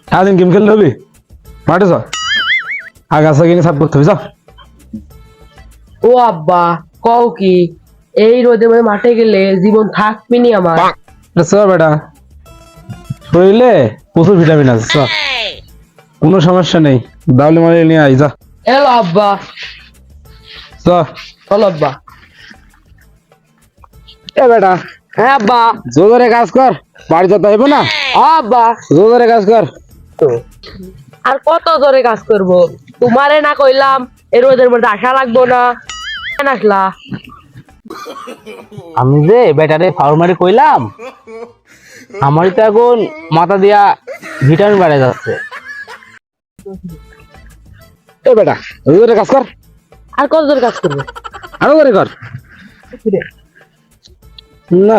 সারাদিন গেম খেলতে হবে, মাঠে যাও, আগাছা কিনে সাফ করতে হবে, যাও। ও আব্বা, কও কি এই রোদে মধ্যে মাঠে গেলে জীবন থাকবি নি আমার? বেটা, শরীরে প্রচুর ভিটামিন আছে, চ। কোনো সমস্যা নেই, দাউলি মারি নিয়ে আই, যা। এলো আব্বা, চ। চলো আব্বা। এ বেটা, হ্যাঁ আব্বা। জোরে কাজ কর, বাড়ি যেতে হইব না। আব্বা, জোরে কাজ কর। আর কত জোরে কাজ করব? তোমারে না কইলাম এই রোদের মধ্যে আসা লাগবো না, কেন আসলা? আমি যে ব্যাটারে ফার্মারে কইলাম, আমারই তো এখন মাথা দিয়া ভিটামিন বাড়ে যাচ্ছে। এ বেটা, জোরে কাজ কর। আর কত জোরে কাজ করবো? আরো জোরে কর। না,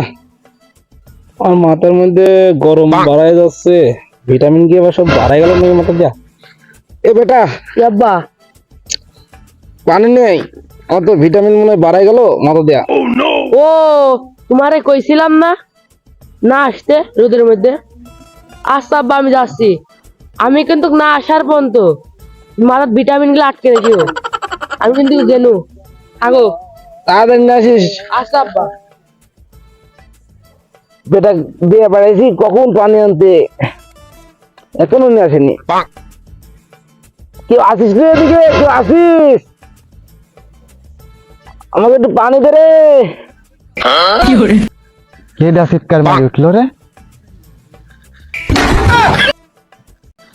আমার মাথার মধ্যে গরম বাড়ায় যাচ্ছে, ভিটামিন কি এবার সব বাড়াই গেল নাকি মাথা দিয়া? এ বেটা, কি আব্বা? পানি নেই, আমার তো ভিটামিন মনে হয় বাড়াই গেল মাথা দিয়া। ও, তোমারে কইছিলাম না না আসতে রোদের মধ্যে। আচ্ছা আব্বা, আমি যাচ্ছি। আমি কিন্তু না আসার পর্যন্ত মাথার ভিটামিন গুলো আটকে রেখেও, আমি কিন্তু জেনু আগো। তাড়াতাড়ি নিয়ে আসিস। আচ্ছা আব্বা। বেটা দিয়ে বাড়াইছি কখন পানি আনতে, এখনো নিয়ে আসেনি। কেউ আসিস রে এদিকে, কেউ আসিস? আমাকে একটু পানি দে রে। কে দা চিৎকার মারি উঠলো রে?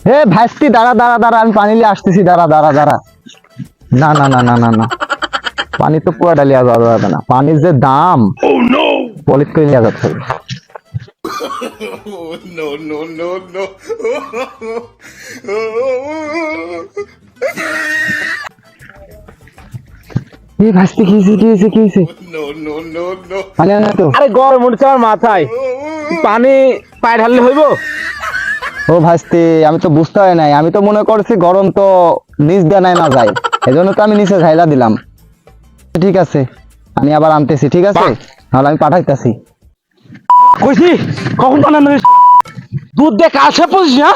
হে ভাইস্তি, দাঁড়া দাঁড়া দাঁড়া, আমি পানি নিয়ে আসতেছি, দাঁড়া দাঁড়া দাঁড়া। না না না না না না, পানি তো পুরো ডালিয়া যাওয়া যাবে না, পানির যে দাম পলিট করে নিয়ে যাচ্ছে। ভাইস্তি কি হয়েছে কি হয়েছে? আরে গরম উঠছে আমার মাথায়, পানি পায়ে ঢাললে হইব? ও ভাইস্তি, আমি তো বুঝতে হয় নাই, আমি তো মনে করছি গরম তো নিচ দিয়ে নাই না যায়, এই জন্য তো আমি নিচে ঝাইলা দিলাম। ঠিক আছে, আমি আবার আনতেছি, ঠিক আছে, তাহলে আমি পাঠাইতেছি। কইছি কখন বানানো দুধ দিয়ে কাছে পড়ছিস না?